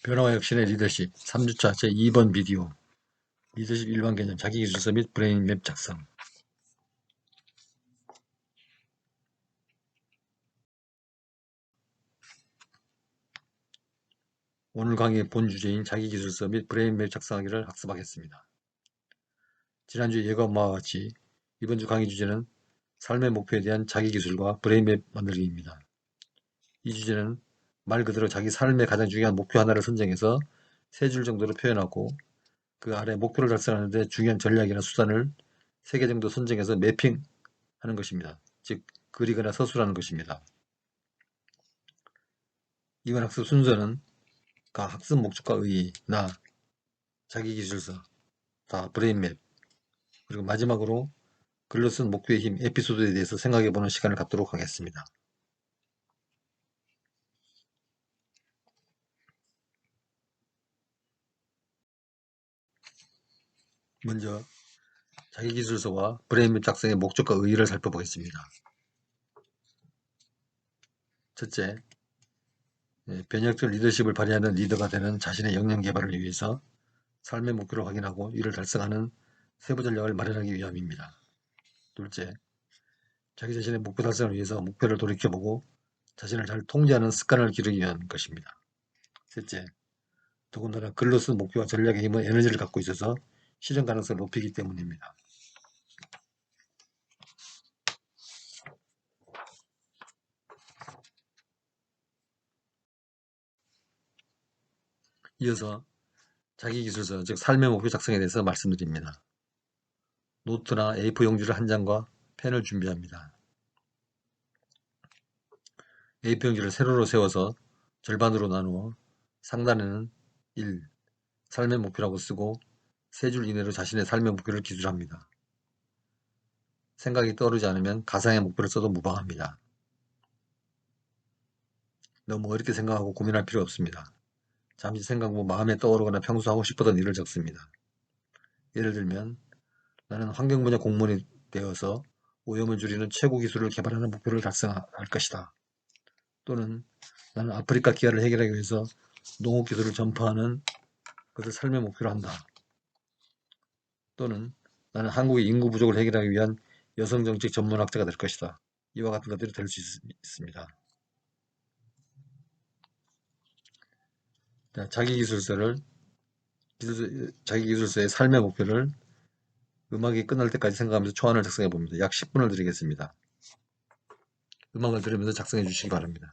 변화와 혁신의 리더십 3주차 제2번 비디오 리더십 일반 개념 자기기술서 및 브레인맵 작성. 오늘 강의의 본 주제인 자기기술서 및 브레인맵 작성하기를 학습하겠습니다. 지난주 예고한 바와 같이 이번 주 강의 주제는 삶의 목표에 대한 자기기술과 브레인맵 만들기입니다. 이 주제는 말 그대로 자기 삶의 가장 중요한 목표 하나를 선정해서 3줄 정도로 표현하고 그 아래 목표를 달성하는 데 중요한 전략이나 수단을 3개 정도 선정해서 매핑하는 것입니다. 즉 그리거나 서술하는 것입니다. 이번 학습 순서는 학습 목적과 의의, 나, 자기기술서, 브레인맵, 그리고 마지막으로 글로 쓴 목표의 힘, 에피소드에 대해서 생각해보는 시간을 갖도록 하겠습니다. 먼저 자기기술서와 브레인맵 작성의 목적과 의의를 살펴보겠습니다. 첫째, 변혁적 리더십을 발휘하는 리더가 되는 자신의 역량 개발을 위해서 삶의 목표를 확인하고 이를 달성하는 세부 전략을 마련하기 위함입니다. 둘째, 자기 자신의 목표 달성을 위해서 목표를 돌이켜보고 자신을 잘 통제하는 습관을 기르기 위한 것입니다. 셋째, 더군다나 글로 쓴 목표와 전략의 힘은 에너지를 갖고 있어서 실현 가능성을 높이기 때문입니다. 이어서 자기기술서, 즉 삶의 목표 작성에 대해서 말씀드립니다. 노트나 A4 용지를 한 장과 펜을 준비합니다. A4 용지를 세로로 세워서 절반으로 나누어 상단에는 1, 삶의 목표라고 쓰고 3줄 이내로 자신의 삶의 목표를 기술합니다. 생각이 떠오르지 않으면 가상의 목표를 써도 무방합니다. 너무 어렵게 생각하고 고민할 필요 없습니다. 잠시 생각 후 마음에 떠오르거나 평소 하고 싶었던 일을 적습니다. 예를 들면 나는 환경 분야 공무원이 되어서 오염을 줄이는 최고 기술을 개발하는 목표를 달성할 것이다. 또는 나는 아프리카 기아를 해결하기 위해서 농업 기술을 전파하는 것을 삶의 목표로 한다. 또는 나는 한국의 인구 부족을 해결하기 위한 여성정책 전문학자가 될 것이다. 이와 같은 것들이 될 수 있습니다. 자기기술서의 삶의 목표를 음악이 끝날 때까지 생각하면서 초안을 작성해 봅니다. 약 10분을 드리겠습니다. 음악을 들으면서 작성해 주시기 바랍니다.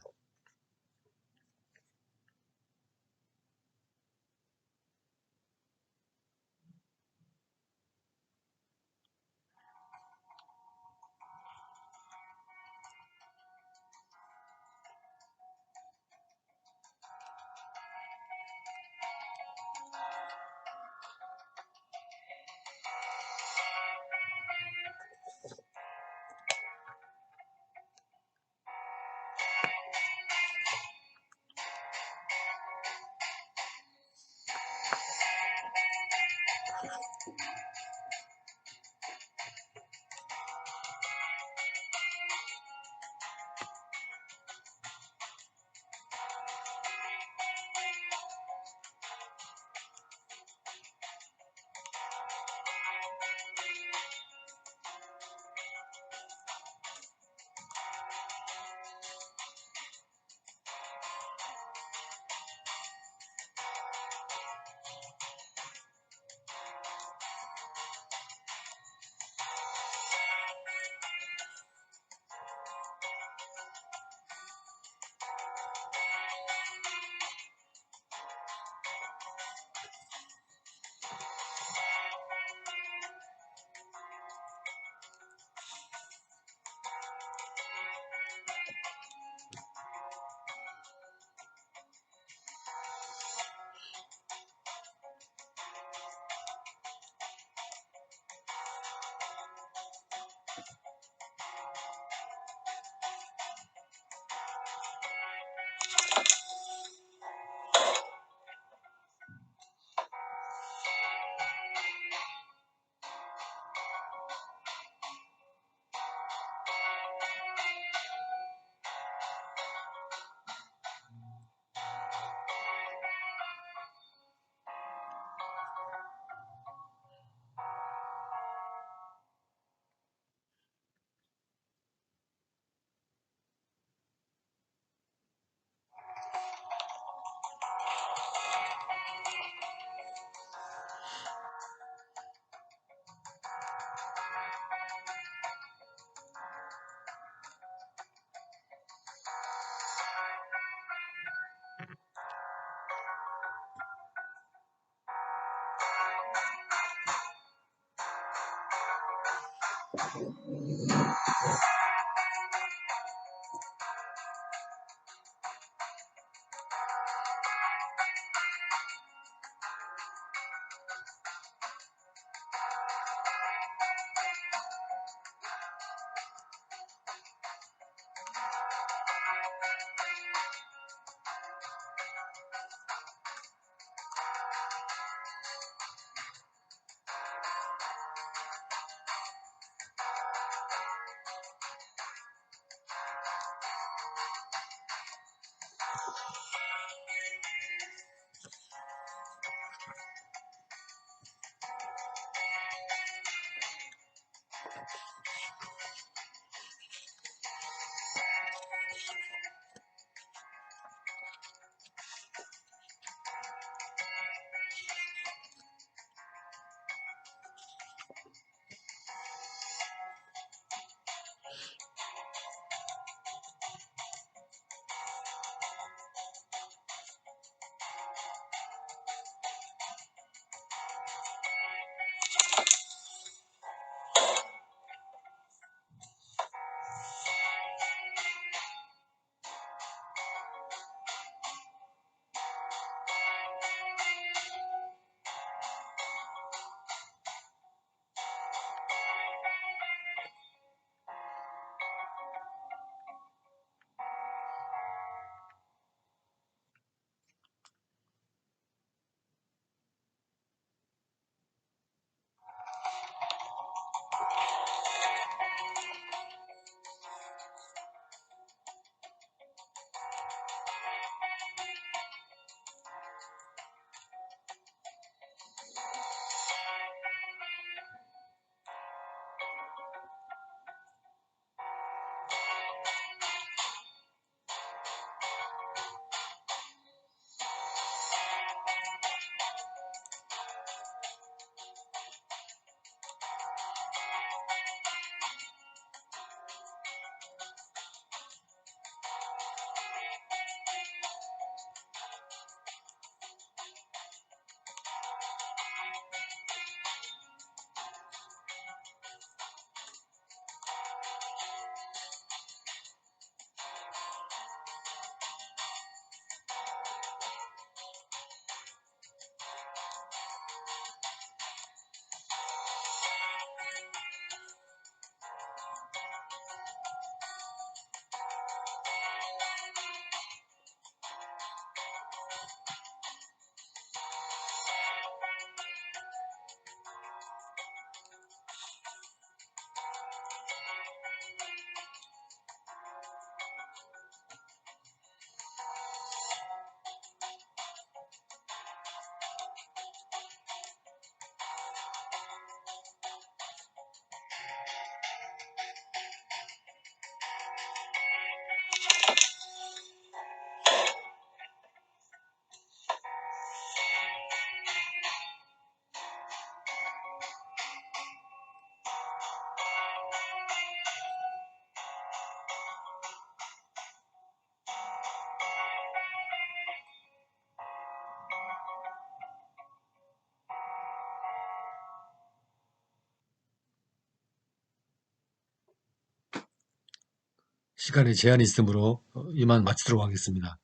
시간에 제한이 있으므로 이만 마치도록 하겠습니다.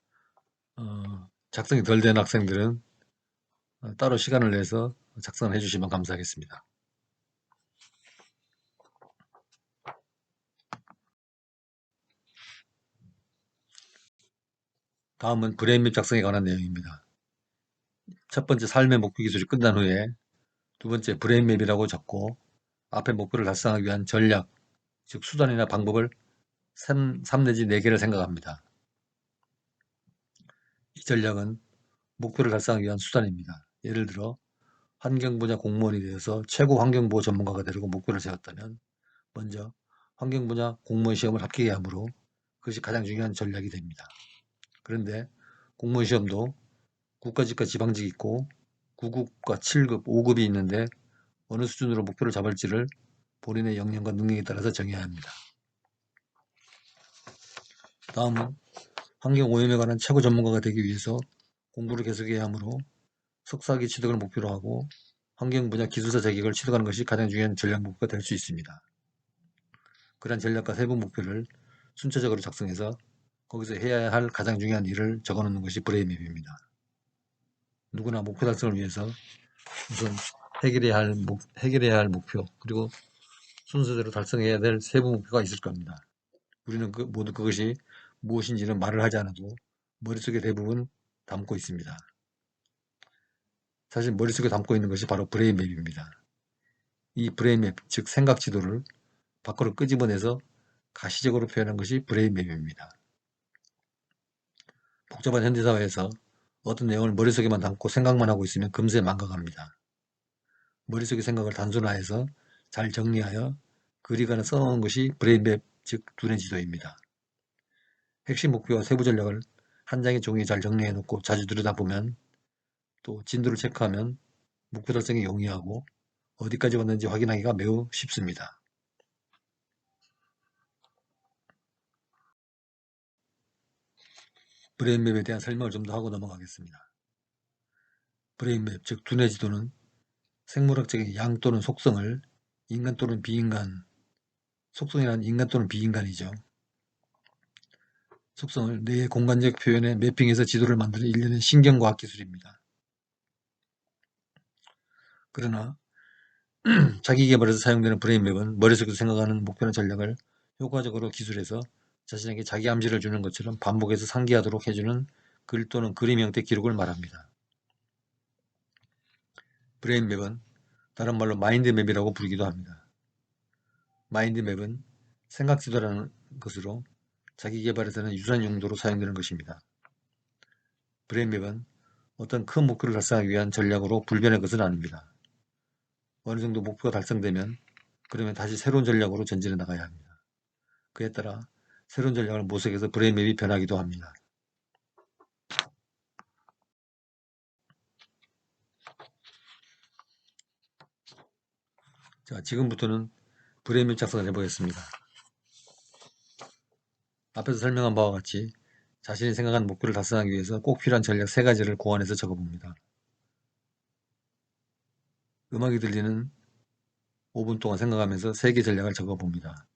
작성이 덜 된 학생들은 따로 시간을 내서 작성을 해주시면 감사하겠습니다. 다음은 브레인맵 작성에 관한 내용입니다. 첫 번째 삶의 목표 기술이 끝난 후에 두 번째 브레인맵이라고 적고 앞에 목표를 달성하기 위한 전략, 즉 수단이나 방법을 3 내지 4개를 생각합니다. 이 전략은 목표를 달성하기 위한 수단입니다. 예를 들어 환경 분야 공무원이 되어서 최고 환경보호 전문가가 되려고 목표를 세웠다면 먼저 환경 분야 공무원 시험을 합격해야 하므로 그것이 가장 중요한 전략이 됩니다. 그런데 공무원 시험도 국가직과 지방직이 있고 9급과 7급, 5급이 있는데 어느 수준으로 목표를 잡을지를 본인의 역량과 능력에 따라서 정해야 합니다. 다음은 환경오염에 관한 최고 전문가가 되기 위해서 공부를 계속해야 하므로 석사학위 취득을 목표로 하고 환경 분야 기술사 자격을 취득하는 것이 가장 중요한 전략 목표가 될 수 있습니다. 그런 전략과 세부 목표를 순차적으로 작성해서 거기서 해야 할 가장 중요한 일을 적어놓는 것이 브레인맵입니다. 누구나 목표 달성을 위해서 우선 해결해야 할 목표, 그리고 순서대로 달성해야 될 세부 목표가 있을 겁니다. 우리는 모두 그것이 무엇인지는 말을 하지 않아도 머릿속에 대부분 담고 있습니다. 사실 머릿속에 담고 있는 것이 바로 브레인맵입니다. 이 브레인맵, 즉 생각 지도를 밖으로 끄집어내서 가시적으로 표현한 것이 브레인맵입니다. 복잡한 현대사회에서 어떤 내용을 머릿속에만 담고 생각만 하고 있으면 금세 망각합니다. 머릿속의 생각을 단순화해서 잘 정리하여 그리거나 써놓은 것이 브레인맵, 즉 두뇌 지도입니다. 핵심 목표와 세부 전략을 한 장의 종이에 잘 정리해 놓고 자주 들여다보면, 또 진도를 체크하면 목표 달성이 용이하고 어디까지 왔는지 확인하기가 매우 쉽습니다. 브레인맵에 대한 설명을 좀 더 하고 넘어가겠습니다. 브레인맵, 즉 두뇌 지도는 생물학적인 양 또는 속성을 인간 또는 비인간, 속성이란 인간 또는 비인간이죠. 속성을 뇌의 공간적 표현에 매핑해서 지도를 만드는 일련의 신경과학 기술입니다. 그러나 자기계발에서 사용되는 브레인맵은 머릿속에서 생각하는 목표나 전략을 효과적으로 기술해서 자신에게 자기 암시를 주는 것처럼 반복해서 상기하도록 해주는 글 또는 그림 형태 기록을 말합니다. 브레인맵은 다른 말로 마인드맵이라고 부르기도 합니다. 마인드맵은 생각지도라는 것으로 자기계발에서는 유사한 용도로 사용되는 것입니다. 브레인맵은 어떤 큰 목표를 달성하기 위한 전략으로 불변의 것은 아닙니다. 어느 정도 목표가 달성되면 그러면 다시 새로운 전략으로 전진해 나가야 합니다. 그에 따라 새로운 전략을 모색해서 브레인맵이 변하기도 합니다. 자, 지금부터는 브레인맵 작성을 해보겠습니다. 앞에서 설명한 바와 같이 자신이 생각한 목표를 달성하기 위해서 꼭 필요한 전략 3가지를 고안해서 적어봅니다. 음악이 들리는 5분 동안 생각하면서 3개 전략을 적어봅니다.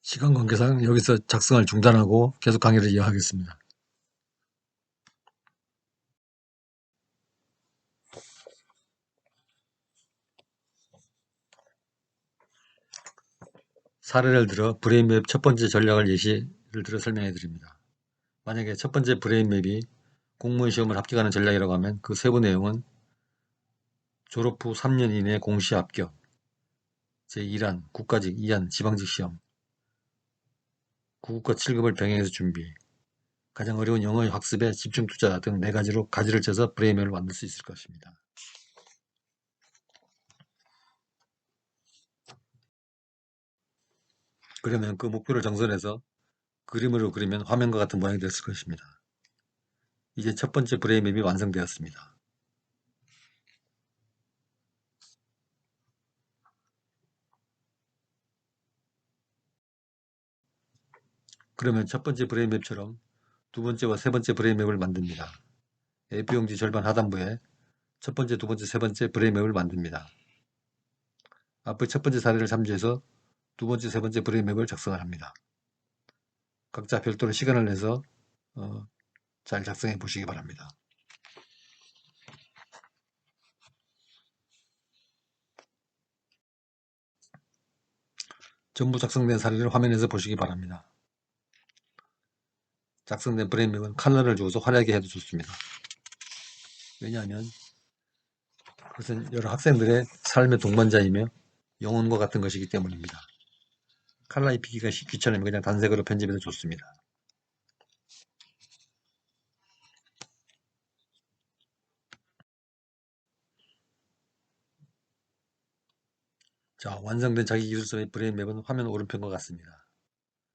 시간 관계상 여기서 작성을 중단하고 계속 강의를 이어가겠습니다. 사례를 들어 브레인맵 첫 번째 전략을 예시를 들어 설명해 드립니다. 만약에 첫 번째 브레인맵이 공무원 시험을 합격하는 전략이라고 하면 그 세부 내용은 졸업 후 3년 이내 공시 합격, 제1안 국가직, 2안 지방직 시험, 구급과 7급을 병행해서 준비, 가장 어려운 영어 학습에 집중 투자 등 4가지로 가지를 쳐서 브레인맵을 만들 수 있을 것입니다. 그러면 그 목표를 정선해서 그림으로 그리면 화면과 같은 모양이 됐을 것입니다. 이제 첫 번째 브레인맵이 완성되었습니다. 그러면 첫 번째 브레인맵처럼 두 번째와 세 번째 브레인맵을 만듭니다. A4용지 절반 하단부에 첫 번째, 두 번째, 세 번째 브레인맵을 만듭니다. 앞의 첫 번째 사례를 참조해서 두 번째, 세 번째 브레인맵을 작성을 합니다. 각자 별도로 시간을 내서 잘 작성해 보시기 바랍니다. 전부 작성된 사례를 화면에서 보시기 바랍니다. 작성된 브레인맵은 컬러를 주어서 화려하게 해도 좋습니다. 왜냐하면 그것은 여러 학생들의 삶의 동반자이며 영혼과 같은 것이기 때문입니다. 컬러 입히기가 귀찮으면 그냥 단색으로 편집해도 좋습니다. 자, 완성된 자기기술서의 브레인맵은 화면 오른편과 같습니다.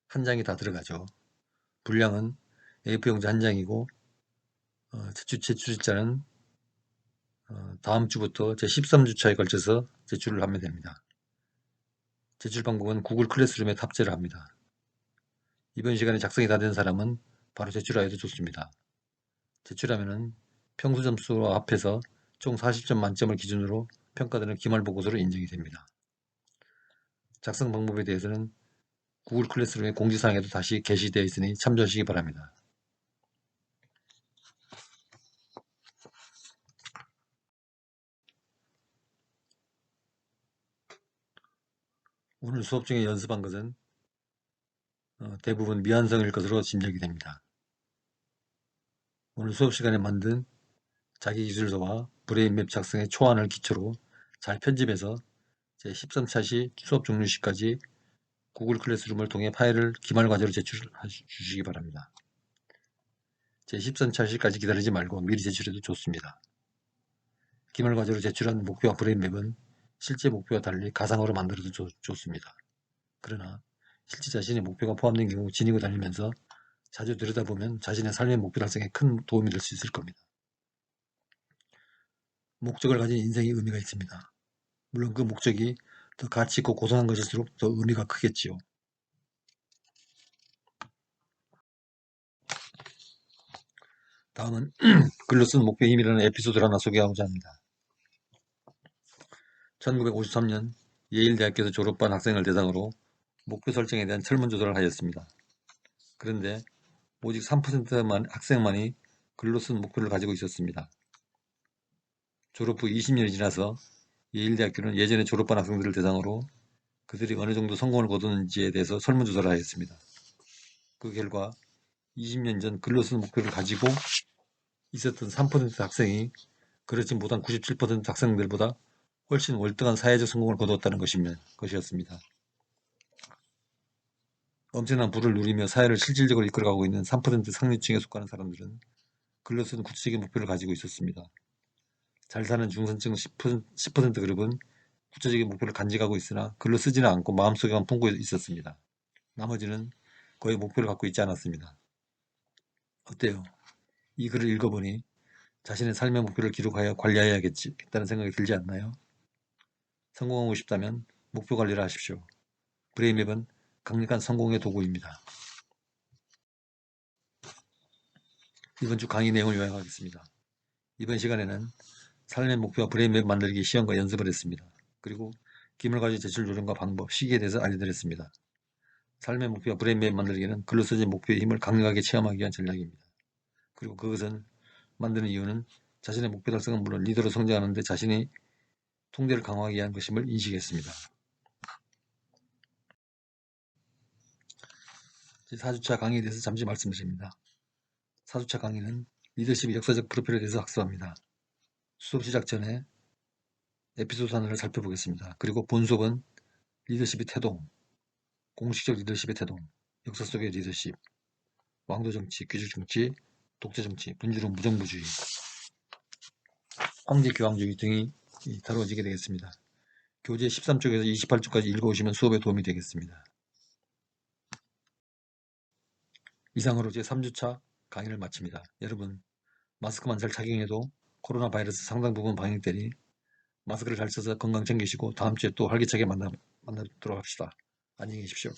한 장이 다 들어가죠. 분량은 A4용지 한 장이고 제출일자는 다음 주부터 제 13주차에 걸쳐서 제출을 하면 됩니다. 제출 방법은 구글 클래스룸에 탑재를 합니다. 이번 시간에 작성이 다 된 사람은 바로 제출하여도 좋습니다. 제출하면은 평소 점수와 합해서 총 40점 만점을 기준으로 평가되는 기말보고서로 인정이 됩니다. 작성 방법에 대해서는 구글 클래스룸의 공지사항에도 다시 게시되어 있으니 참조하시기 바랍니다. 오늘 수업 중에 연습한 것은 대부분 미완성일 것으로 짐작이 됩니다. 오늘 수업 시간에 만든 자기기술서와 브레인맵 작성의 초안을 기초로 잘 편집해서 제 13차 시 수업 종료 시까지 구글 클래스룸을 통해 파일을 기말과제로 제출해 주시기 바랍니다. 제 13차 시까지 기다리지 말고 미리 제출해도 좋습니다. 기말과제로 제출한 목표와 브레인맵은 실제 목표와 달리 가상으로 만들어도 좋습니다. 그러나 실제 자신의 목표가 포함된 경우 지니고 다니면서 자주 들여다보면 자신의 삶의 목표 달성에 큰 도움이 될 수 있을 겁니다. 목적을 가진 인생의 의미가 있습니다. 물론 그 목적이 더 가치 있고 고상한 것일수록 더 의미가 크겠지요. 다음은 글로 쓴 목표의 힘이라는 에피소드를 하나 소개하고자 합니다. 1953년 예일대학교에서 졸업한 학생을 대상으로 목표 설정에 대한 설문조사를 하였습니다. 그런데 오직 3%만 학생만이 글로 쓴 목표를 가지고 있었습니다. 졸업 후 20년이 지나서 예일대학교는 예전에 졸업한 학생들을 대상으로 그들이 어느 정도 성공을 거두는지에 대해서 설문조사를 하였습니다. 그 결과 20년 전 글로 쓴 목표를 가지고 있었던 3% 학생이 그렇지 못한 97% 학생들보다 훨씬 월등한 사회적 성공을 거두었다는 것이었습니다. 엄청난 부를 누리며 사회를 실질적으로 이끌어가고 있는 3% 상류층에 속하는 사람들은 글로 쓴 구체적인 목표를 가지고 있었습니다. 잘 사는 중산층 10% 그룹은 구체적인 목표를 간직하고 있으나 글로 쓰지는 않고 마음속에만 품고 있었습니다. 나머지는 거의 목표를 갖고 있지 않았습니다. 어때요? 이 글을 읽어보니 자신의 삶의 목표를 기록하여 관리해야겠다는 생각이 들지 않나요? 성공하고 싶다면 목표 관리를 하십시오. 브레인맵은 강력한 성공의 도구입니다. 이번 주 강의 내용을 요약하겠습니다. 이번 시간에는 삶의 목표와 브레인맵 만들기 시험과 연습을 했습니다. 그리고 기물가지 제출 요령과 방법, 시기에 대해서 알려드렸습니다. 삶의 목표와 브레인맵 만들기는 글로 써진 목표의 힘을 강력하게 체험하기 위한 전략입니다. 그리고 그것을 만드는 이유는 자신의 목표 달성은 물론 리더로 성장하는 데 자신의 통제를 강화하기 위한 것임을 인식했습니다. 제4주차 강의에 대해서 잠시 말씀드립니다. 4주차 강의는 리더십의 역사적 프로필에 대해서 학습합니다. 수업 시작 전에 에피소드 하나를 살펴보겠습니다. 그리고 본 수업은 리더십의 태동, 공식적 리더십의 태동, 역사 속의 리더십, 왕도정치, 귀족정치, 독재정치, 분주론, 무정부주의, 황제교황주의 등이 다루어지게 되겠습니다. 교재 13쪽에서 28쪽까지 읽어오시면 수업에 도움이 되겠습니다. 이상으로 제3주차 강의를 마칩니다. 여러분, 마스크만 잘 착용해도 코로나 바이러스 상당 부분 방역되니 마스크를 잘 써서 건강 챙기시고 다음 주에 또 활기차게 만나도록 합시다. 안녕히 계십시오.